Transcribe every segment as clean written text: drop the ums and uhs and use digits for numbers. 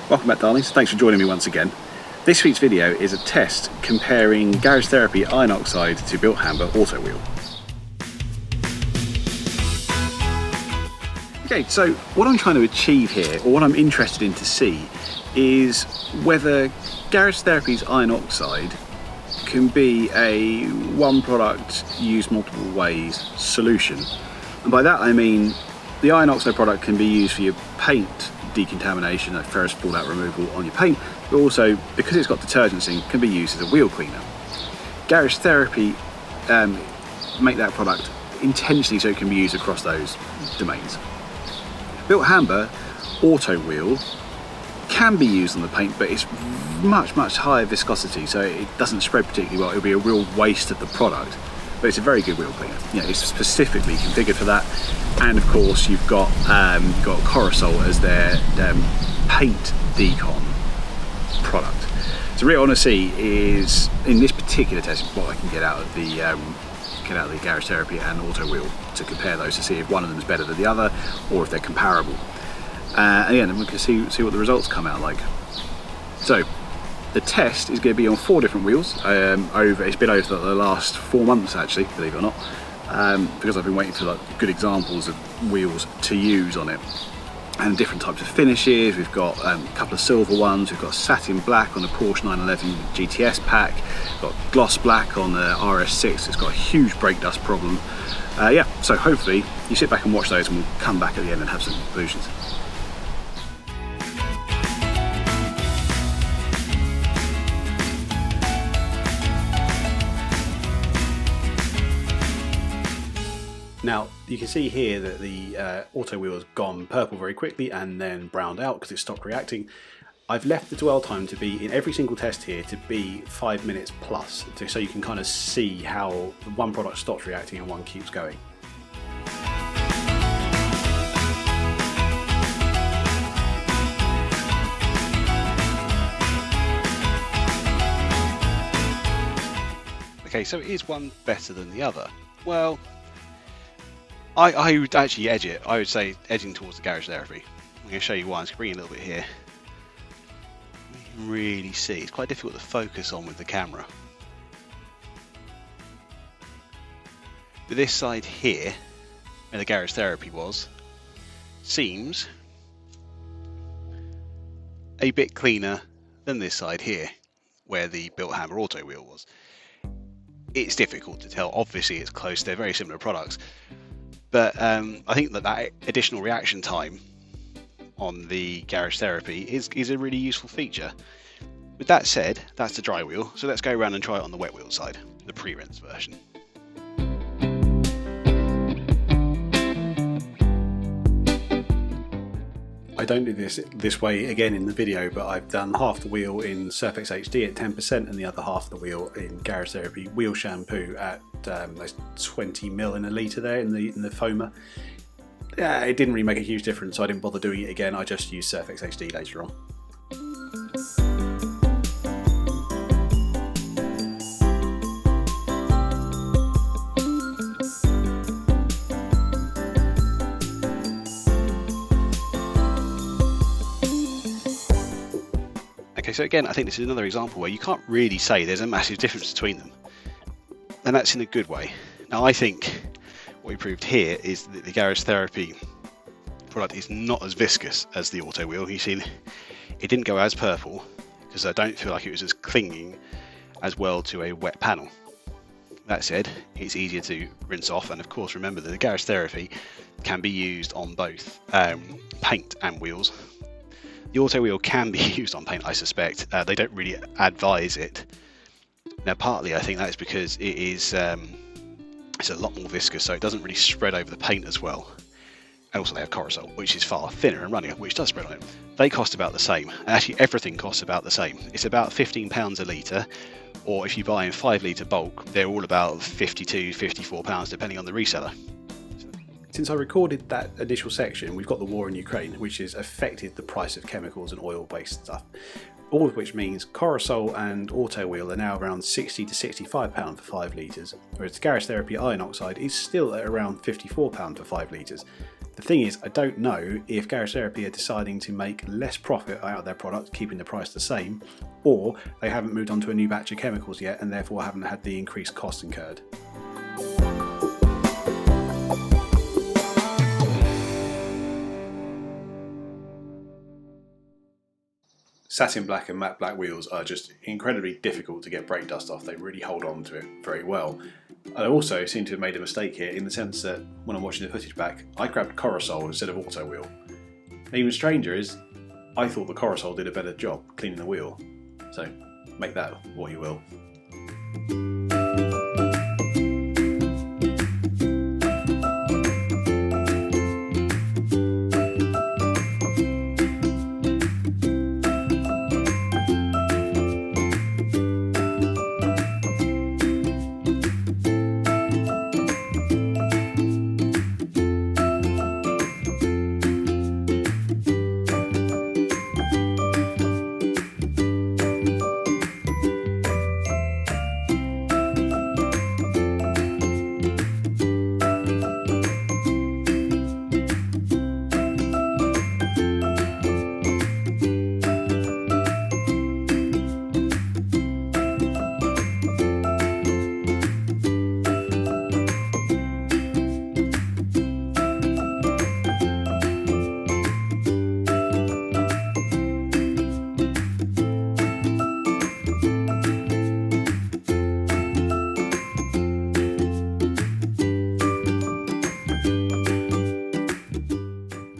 Welcome back, darlings. Thanks for joining me once again. This week's video is a test comparing Garage Therapy Iron Oxide to Bilt Hamber Auto-Wheel. Okay, so what I'm trying to achieve here, or what I'm interested in to see, is whether Garage Therapy's Iron Oxide can be a one product used multiple ways solution. And by that I mean the iron oxide product can be used for your paint decontamination, like ferrous fallout removal on your paint, but also because it's got detergents in, can be used as a wheel cleaner. Garage Therapy make that product intentionally so it can be used across those domains. Bilt Hamber Auto-Wheel can be used on the paint, but it's much higher viscosity, so it doesn't spread particularly well. It'll be a real waste of the product, but it's a very good wheel cleaner. You know, it's specifically configured for that. And of course you've got Corosol as their paint decon product. So really what I want to see is, in this particular test, what I can get out of the Garage Therapy and Auto-Wheel to compare those to see if one of them is better than the other or if they're comparable. And yeah, then we can see what the results come out like. So the test is going to be on 4 different wheels. It's been over the last 4 months actually, believe it or not, because I've been waiting for like good examples of wheels to use on it, and different types of finishes. We've got a couple of silver ones. We've got satin black on the Porsche 911 GTS pack. We've got gloss black on the RS6. It's got a huge brake dust problem. Yeah, so hopefully you sit back and watch those, and we'll come back at the end and have some conclusions. Now you can see here that the Auto-Wheel has gone purple very quickly and then browned out because it stopped reacting. I've left the dwell time to be, in every single test here, to be 5 minutes plus, so you can kind of see how one product stops reacting and one keeps going. Okay, so is one better than the other? Well, I would actually edge it. I would say edging towards the Garage Therapy. I'm going to show you why. I'm just bring it a little bit here. You can really see. It's quite difficult to focus on with the camera. But this side here, where the Garage Therapy was, seems a bit cleaner than this side here, where the Bilt Hamber Auto-Wheel was. It's difficult to tell. Obviously it's close. They're very similar products. But I think that additional reaction time on the Garage Therapy is a really useful feature. With that said, that's the dry wheel, so let's go around and try it on the wet wheel side, the pre-rinse version. I don't do this way again in the video, but I've done half the wheel in Surfex HD at 10% and the other half of the wheel in Garage Therapy wheel shampoo at 20 ml in a litre there in the foamer. Yeah, it didn't really make a huge difference, so I didn't bother doing it again. I just used Surfex HD later on. Okay, so again, I think this is another example where you can't really say there's a massive difference between them. And that's in a good way. Now I think what we proved here is that the Garage Therapy product is not as viscous as the Auto-Wheel. You've seen it didn't go as purple because I don't feel like it was as clinging as well to a wet panel. That said, it's easier to rinse off, and of course remember that the Garage Therapy can be used on both paint and wheels. The Auto-Wheel can be used on paint, I suspect. They don't really advise it. Now partly I think that is because it is it's a lot more viscous, so it doesn't really spread over the paint as well. And also they have Corosol, which is far thinner and runnier, which does spread on it. They cost about the same, and actually everything costs about the same. It's about £15 a litre, or if you buy in 5 litre bulk, they're all about £52, £54 depending on the reseller. Since I recorded that initial section, we've got the war in Ukraine, which has affected the price of chemicals and oil-based stuff. All of which means Corosol and Auto-Wheel are now around £60 to £65 for 5 litres, whereas Garage Therapy Iron Oxide is still at around £54 for 5 litres. The thing is, I don't know if Garage Therapy are deciding to make less profit out of their product, keeping the price the same, or they haven't moved on to a new batch of chemicals yet and therefore haven't had the increased costs incurred. Satin black and matte black wheels are just incredibly difficult to get brake dust off. They really hold on to it very well. I also seem to have made a mistake here in the sense that when I'm watching the footage back, I grabbed Corosol instead of Auto-Wheel. And even stranger is, I thought the Corosol did a better job cleaning the wheel. So make that what you will.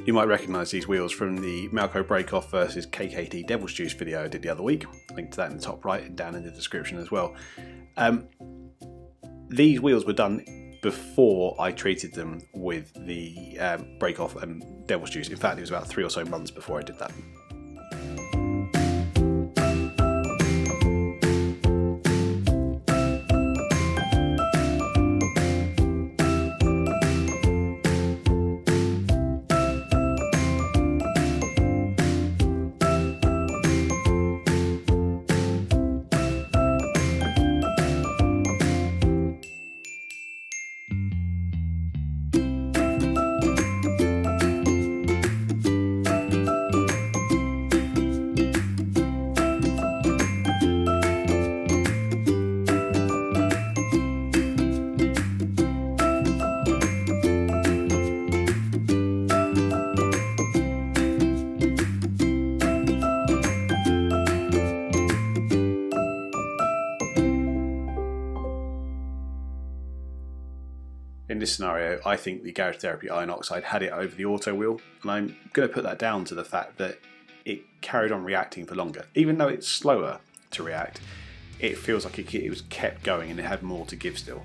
You might recognise these wheels from the Malco Breakoff versus KKT Devil's Juice video I did the other week. Link to that in the top right and down in the description as well. These wheels were done before I treated them with the Breakoff and Devil's Juice. In fact, it was about 3 or so months before I did that. In this scenario, I think the Garage Therapy Iron Oxide had it over the Auto-Wheel, and I'm going to put that down to the fact that it carried on reacting for longer. Even though it's slower to react, it feels like it was kept going and it had more to give still.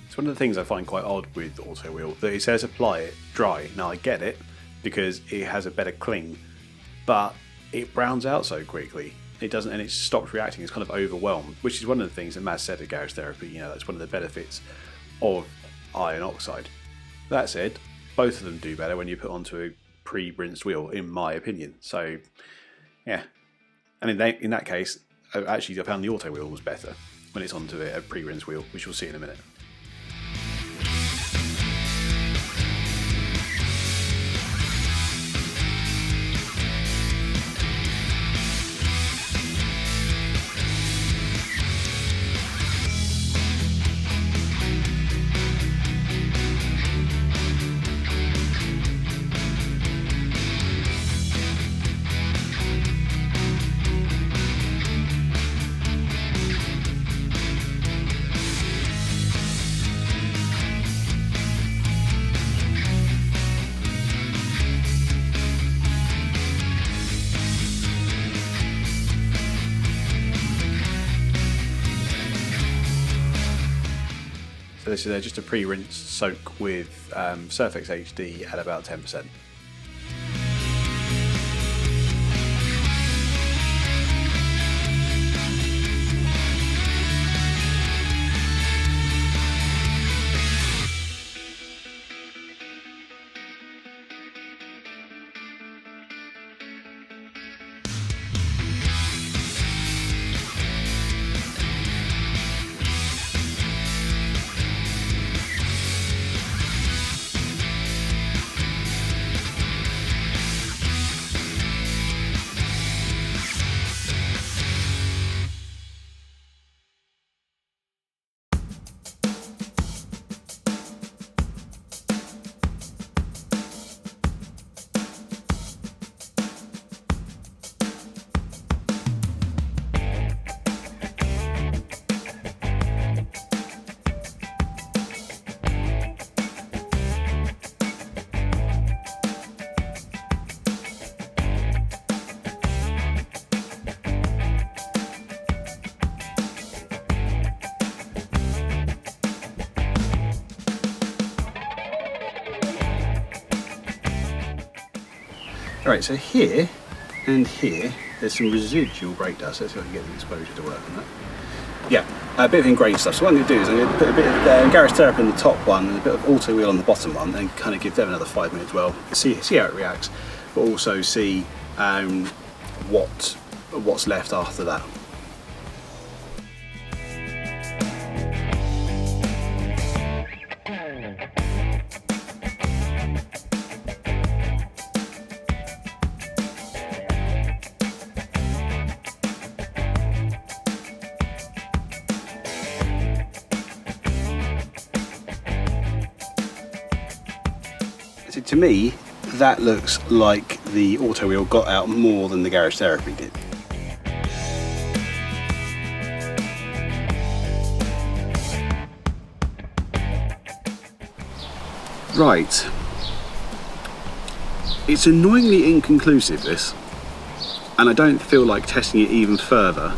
It's one of the things I find quite odd with Auto-Wheel, that it says apply it dry. Now I get it, because it has a better cling, but it browns out so quickly. It doesn't, and it stops reacting. It's kind of overwhelmed, which is one of the things that Maz said at Garage Therapy. You know, that's one of the benefits of iron oxide. That said, both of them do better when you put onto a pre-rinsed wheel, in my opinion. So, yeah. And in that case, actually I found the Auto-Wheel was better when it's onto a pre-rinsed wheel, which we'll see in a minute. So this is just a pre-rinse soak with Surfex HD at about 10%. Alright, so here and here, there's some residual brake dust. Let's see if I can get the exposure to work on that. Yeah, a bit of ingrained stuff. So what I'm going to do is I'm going to put a bit of Garage Therapy on the top one and a bit of Auto-Wheel on the bottom one, and kind of give them another 5 minutes well, see how it reacts, but also see what's left after that. So to me, that looks like the Auto-Wheel got out more than the Garage Therapy did. Right. It's annoyingly inconclusive, this, and I don't feel like testing it even further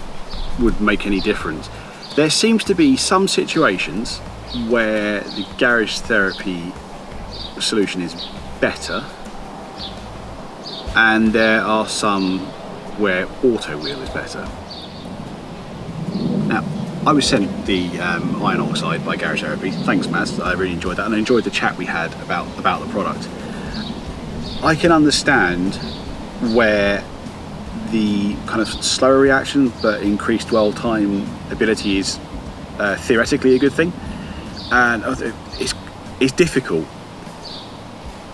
would make any difference. There seems to be some situations where the Garage Therapy solution is better, and there are some where Auto-Wheel is better. Now, I was sent the Iron Oxide by Garage Therapy. Thanks, Maz. I really enjoyed that, and I enjoyed the chat we had about the product. I can understand where the kind of slower reaction but increased dwell time ability is theoretically a good thing, and it's difficult.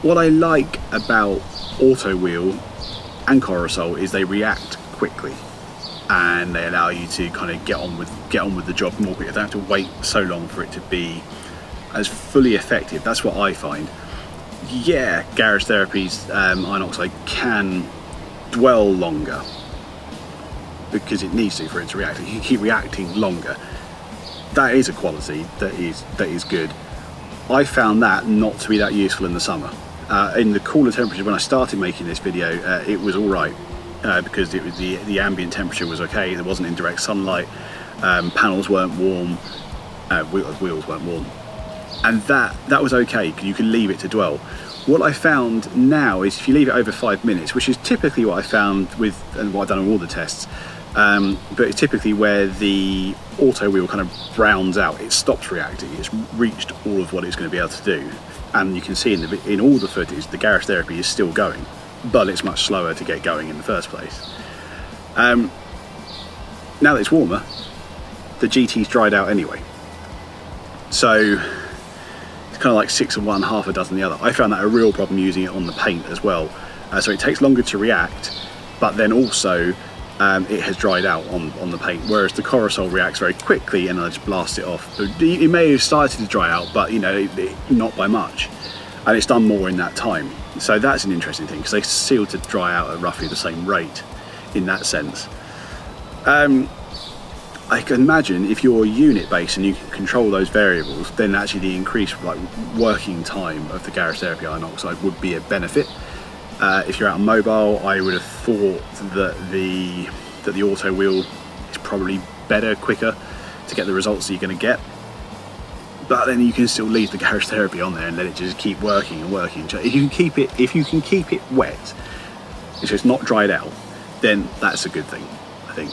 What I like about Auto-Wheel and Corosol is they react quickly, and they allow you to kind of get on with the job more quickly. You don't have to wait so long for it to be as fully effective. That's what I find. Yeah, Garage Therapy's Iron Oxide can dwell longer because it needs to for it to react. You can keep reacting longer. That is a quality that is good. I found that not to be that useful in the summer. In the cooler temperatures, when I started making this video, it was all right because it was the ambient temperature was okay. There wasn't indirect sunlight. Panels weren't warm. Wheels weren't warm, and that was okay because you could leave it to dwell. What I found now is if you leave it over 5 minutes, which is typically what I found with and what I've done on all the tests, but it's typically where the Auto-Wheel kind of browns out. It stops reacting. It's reached all of what it's going to be able to do. And you can see in all the footage, the Garage Therapy is still going, but it's much slower to get going in the first place. Now that it's warmer, the GT's dried out anyway. So it's kind of like 6 of one, half a dozen the other. I found that a real problem using it on the paint as well. So it takes longer to react, but then also it has dried out on the paint, whereas the Corosol reacts very quickly and I just blast it off. It may have started to dry out, but not by much, and it's done more in that time. So that's an interesting thing because they seal to dry out at roughly the same rate in that sense. I can imagine if you're unit based and you can control those variables, then actually the increased working time of the Garage Therapy Iron Oxide would be a benefit. If you're out on mobile, I would have thought that the Auto-Wheel is probably better, quicker to get the results that you're going to get. But then you can still leave the Garage Therapy on there and let it just keep working and working. If you can keep it wet, so it's not dried out, then that's a good thing, I think.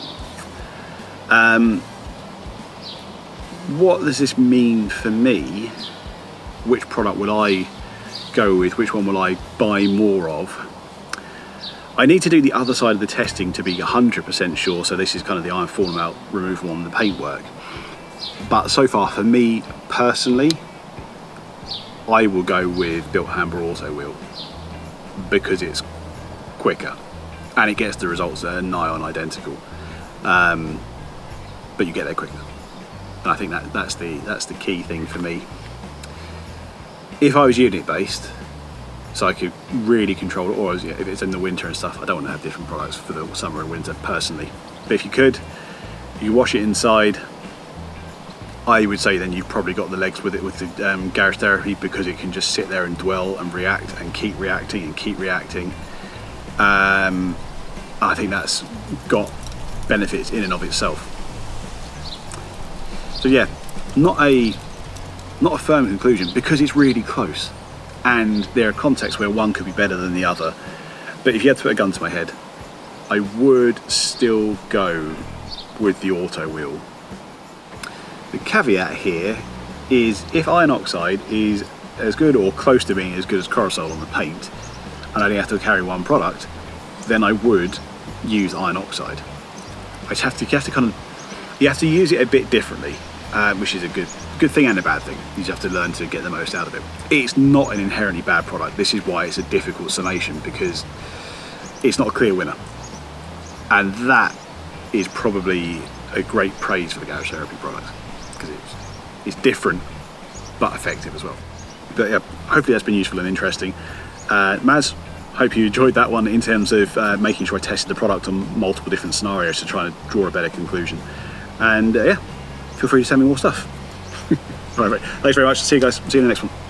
What does this mean for me? Which product will I go with? Which one will I buy more of? I need to do the other side of the testing to be 100% sure, so this is kind of the iron fallout removal on the paintwork. But so far for me personally, I will go with Bilt Hamber Auto-Wheel because it's quicker and it gets the results that are nigh on identical, but you get there quicker. And I think that's the key thing for me. If I was unit based, so I could really control it, or if it's in the winter and stuff, I don't want to have different products for the summer and winter personally. But if you could, you wash it inside, I would say then you've probably got the legs with it with the Garage Therapy, because it can just sit there and dwell and react and keep reacting and keep reacting. I think that's got benefits in and of itself. So yeah, not a firm conclusion because it's really close, and there are contexts where one could be better than the other. But if you had to put a gun to my head, I would still go with the Auto-Wheel. The caveat here is if iron oxide is as good or close to being as good as Corosol on the paint, and I only have to carry one product, then I would use iron oxide. You have to use it a bit differently, which is a good thing and a bad thing. You just have to learn to get the most out of it. It's not an inherently bad product. This is why it's a difficult summation, because it's not a clear winner. And that is probably a great praise for the Garage Therapy product, because it's different but effective as well. But yeah, hopefully that's been useful and interesting. Maz, hope you enjoyed that one in terms of making sure I tested the product on multiple different scenarios to try and draw a better conclusion. And yeah, feel free to send me more stuff. All right, thanks very much. See you guys. See you in the next one.